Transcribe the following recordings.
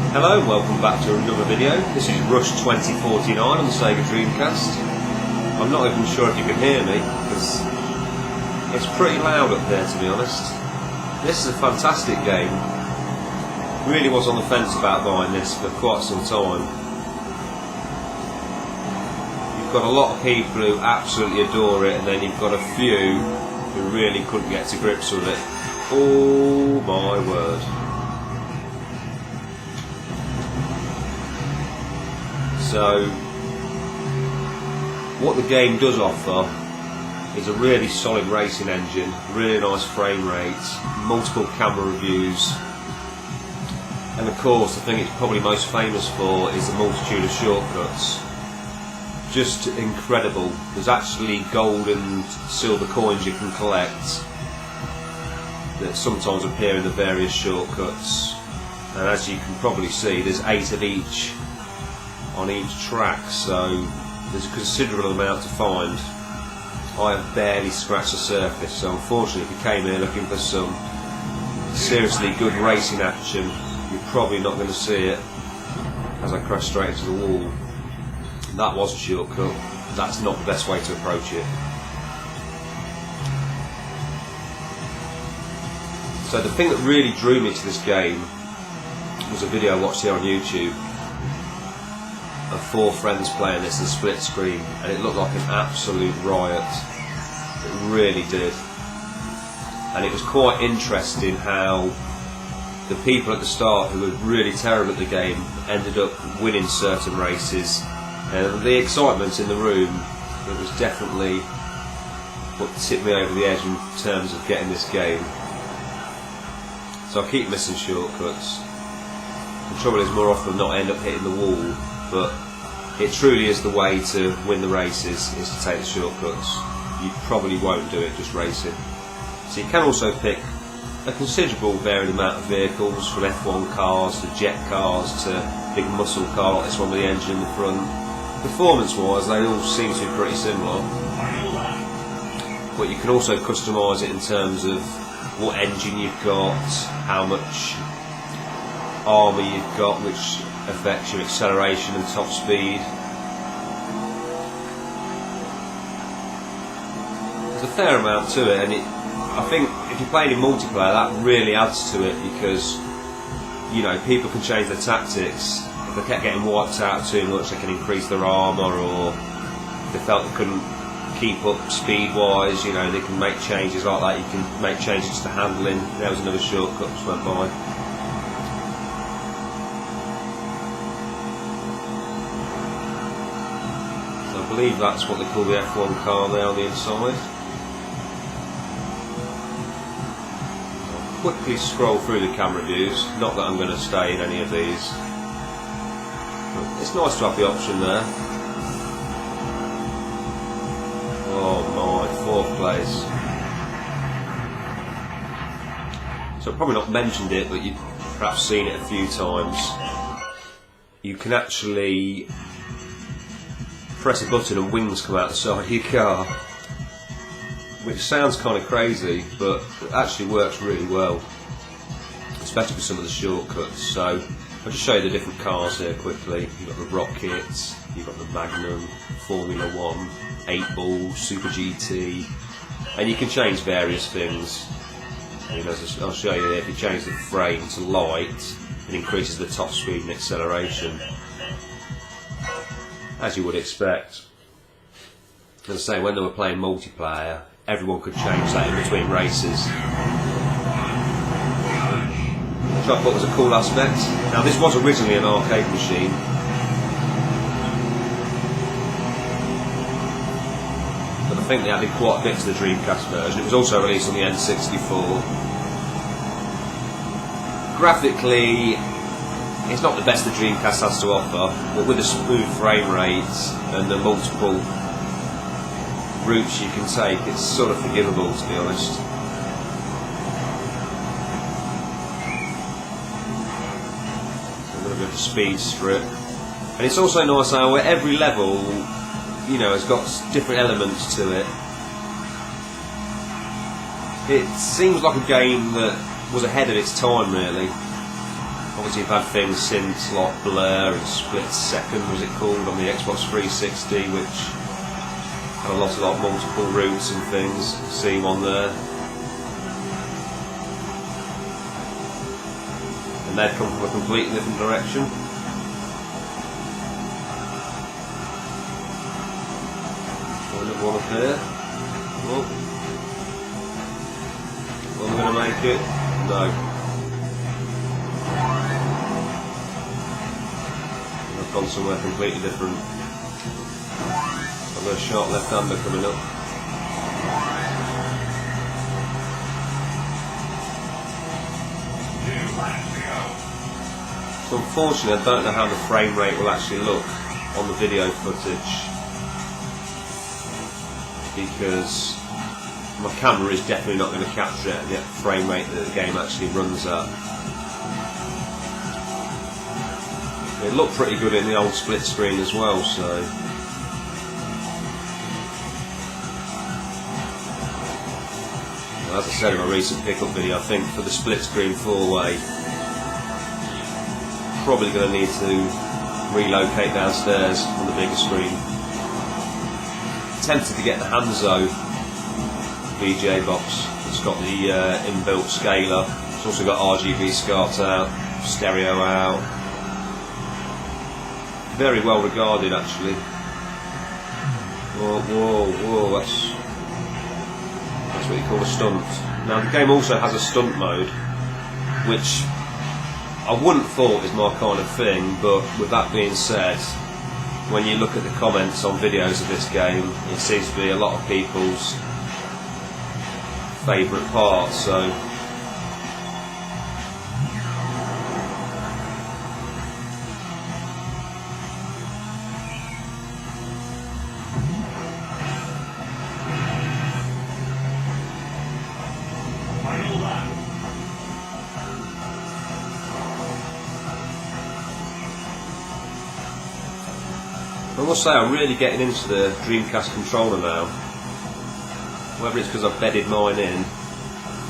Hello and welcome back to another video. This is Rush 2049 on the Sega Dreamcast. I'm not even sure if you can hear me because it's pretty loud up there, to be honest. This is a fantastic game. Really was on the fence about buying this for quite some time. You've got a lot of people who absolutely adore it, and then you've got a few who really couldn't get to grips with it. Oh my word. So, what the game does offer is a really solid racing engine, really nice frame rates, multiple camera reviews, and of course the thing it's probably most famous for is the multitude of shortcuts. Just incredible. There's actually gold and silver coins you can collect that sometimes appear in the various shortcuts, and as you can probably see there's 8 of each on each track, so there's a considerable amount to find. I have barely scratched the surface, so unfortunately if you came here looking for some seriously good racing action, you're probably not going to see it, as I crash straight into the wall. That was a shortcut. That's not the best way to approach it. So the thing that really drew me to this game was a video I watched here on YouTube of 4 friends playing this in split screen, and it looked like an absolute riot. It really did. And it was quite interesting how the people at the start who were really terrible at the game ended up winning certain races, and the excitement in the room, it was definitely what tipped me over the edge in terms of getting this game. So I keep missing shortcuts. The trouble is, more often than not I end up hitting the wall, but it truly is the way to win the races, is to take the shortcuts. You probably won't do it just racing. So you can also pick a considerable varied amount of vehicles, from F1 cars to jet cars to big muscle car like this one with the engine in the front. Performance wise they all seem to be pretty similar, but you can also customise it in terms of what engine you've got, how much armour you've got, which affects your acceleration and top speed. There's a fair amount to it, and I think if you're playing in multiplayer that really adds to it, because you know, people can change their tactics. If they kept getting wiped out too much, they can increase their armour, or if they felt they couldn't keep up speed wise, you know, they can make changes like that. You can make changes to handling. There was another shortcut just went by. I believe that's what they call the F1 car there on the inside. I'll quickly scroll through the camera views, not that I'm going to stay in any of these. But it's nice to have the option there. Oh my, 4th place. So I've probably not mentioned it, but you've perhaps seen it a few times. You can actually press a button and wings come out the side of your car, which sounds kind of crazy, but it actually works really well, especially for some of the shortcuts. So I'll just show you the different cars here quickly. You've got the Rocket, you've got the Magnum, Formula 1, 8 Ball, Super GT, and you can change various things. And I'll show you here, if you change the frame to light, it increases the top speed and acceleration, as you would expect. As I say, when they were playing multiplayer, everyone could change that in between races, which I thought was a cool aspect. Now this was originally an arcade machine, but I think they added quite a bit to the Dreamcast version. It was also released on the N64. Graphically, it's not the best the Dreamcast has to offer, but with a smooth frame rate and the multiple routes you can take, it's sort of forgivable, to be honest. A little bit of a speed strip, and it's also nice how every level, you know, has got different elements to it. It seems like a game that was ahead of its time, really. Obviously you've had things since like Blur and Split Second, was it called, on the Xbox 360, which had a lot of like multiple routes and things. See one there. And they'd come from a completely different direction. Another one up here. Oh. Am I going to make it? No. I've gone somewhere completely different. I've got a sharp left-hander coming up. So unfortunately I don't know how the frame rate will actually look on the video footage, because my camera is definitely not going to capture the frame rate that the game actually runs at. It looked pretty good in the old split screen as well, so as I said in my recent pickup video, I think for the split screen 4-way, probably going to need to relocate downstairs on the bigger screen. Tempted to get the Hanzo VGA box. It's got the inbuilt scaler. It's also got RGB SCART out, stereo out. Very well regarded actually. Whoa, whoa, whoa, that's what you call a stunt. Now the game also has a stunt mode, which I wouldn't thought is my kind of thing, but with that being said, when you look at the comments on videos of this game, it seems to be a lot of people's favourite part, so I must say I'm really getting into the Dreamcast controller now. Whether it's because I've bedded mine in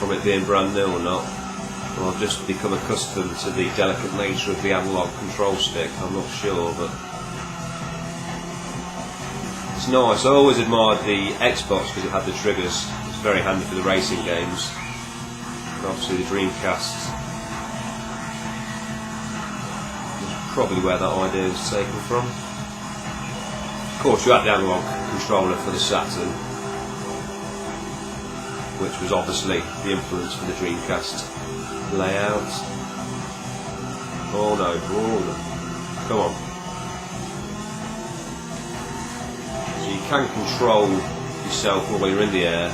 from it being brand new or not, or I've just become accustomed to the delicate nature of the analog control stick, I'm not sure, but it's nice. I always admired the Xbox because it had the triggers. It's very handy for the racing games. And obviously the Dreamcast is probably where that idea is taken from. Of course, you had the analog controller for the Saturn, which was obviously the influence for the Dreamcast layout. Oh no, come on. So you can control yourself while you're in the air,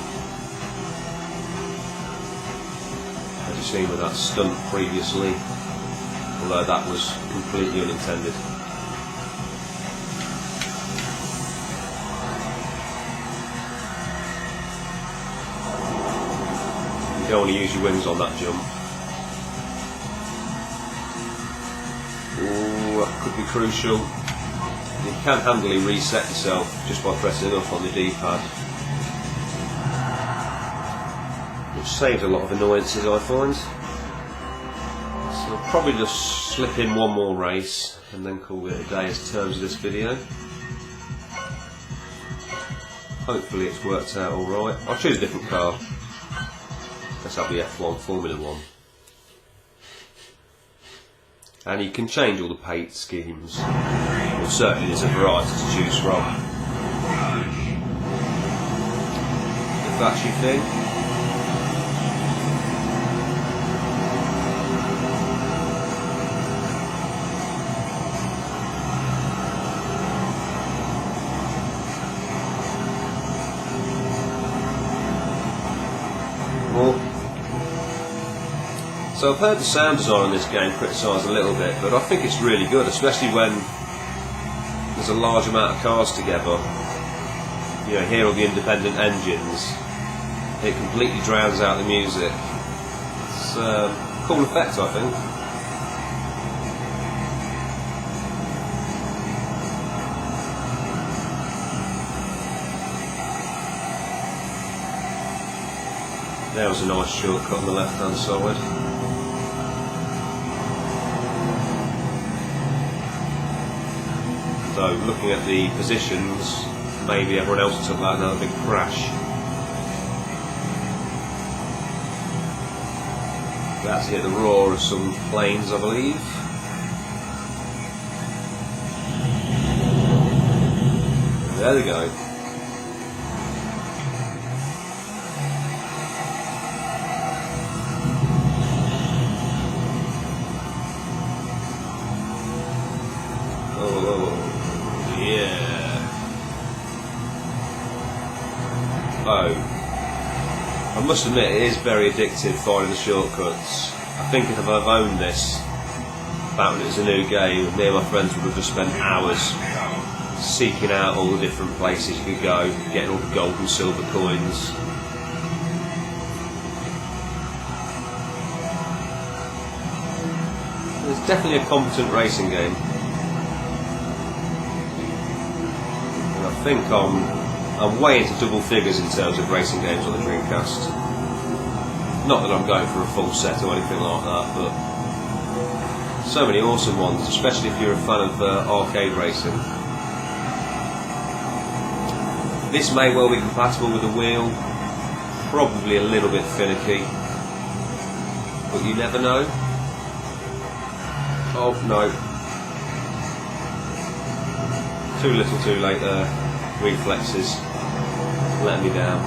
as you've seen with that stunt previously, although that was completely unintended. You don't want to use your wings on that jump. Ooh, that could be crucial. You can handily reset yourself just by pressing up on the D-pad, which saves a lot of annoyances, I find. So I'll probably just slip in one more race and then call it a day in terms of this video. Hopefully it's worked out alright. I'll choose a different car. Let's have the F1 Formula 1. And you can change all the paint schemes. Well, certainly there's a variety to choose from, if that's your thing. So I've heard the sound design on this game criticised a little bit, but I think it's really good, especially when there's a large amount of cars together. You know, hear all the independent engines. It completely drowns out the music. It's a cool effect, I think. There was a nice shortcut on the left hand side. So looking at the positions, maybe everyone else took that another big crash. That's hit the roar of some planes, I believe. There they go. Oh, yeah. Oh. I must admit, it is very addictive finding the shortcuts. I think if I've owned this back when it was a new game, me and my friends would have just spent hours seeking out all the different places you could go, getting all the gold and silver coins. It's definitely a competent racing game. And I think I'm way into double figures in terms of racing games on the Dreamcast. Not that I'm going for a full set or anything like that, but so many awesome ones, especially if you're a fan of arcade racing. This may well be compatible with the wheel, probably a little bit finicky, but you never know. Oh no. Too little too late there. Reflexes let me down.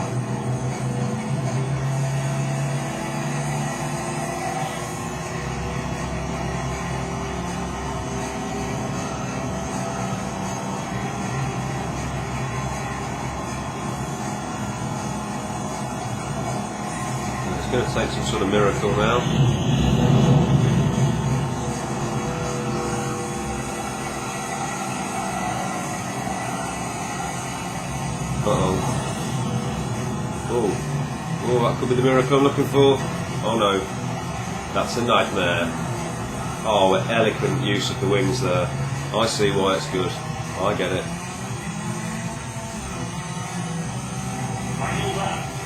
It's going to take some sort of miracle now. Uh-oh. Oh, that could be the miracle I'm looking for. Oh no, that's a nightmare. Oh, eloquent use of the wings there. I see why it's good. I get it.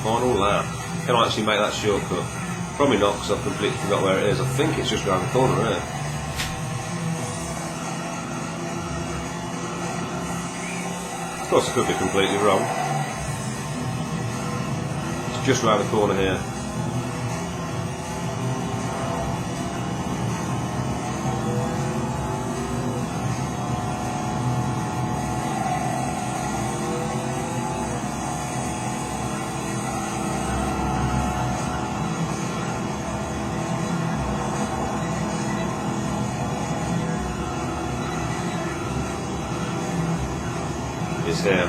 Final lap. Can I actually make that shortcut? Probably not, because I've completely forgot where it is. I think it's just around the corner, isn't it? Of course, I could be completely wrong. It's just around the corner here. It's here.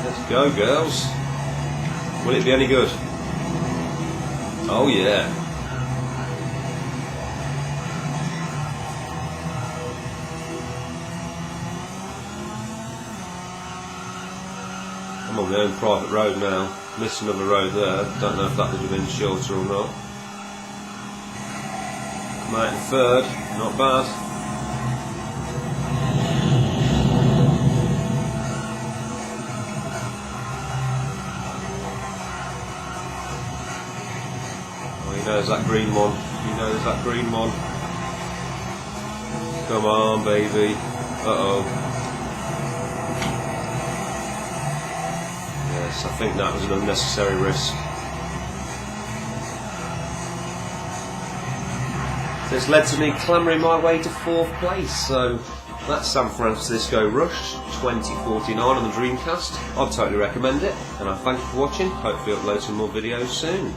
Let's go, girls. Will it be any good? Oh yeah. I'm on my own private road now. Missed another road there. Don't know if that would have been shorter or not. Come out in third. Not bad. He knows that green one. He knows that green one. Come on, baby. Uh-oh. Yes, I think that was an unnecessary risk. This led to me clambering my way to 4th place, so that's San Francisco Rush 2049 on the Dreamcast. I'd totally recommend it, and I thank you for watching. Hopefully upload some more videos soon.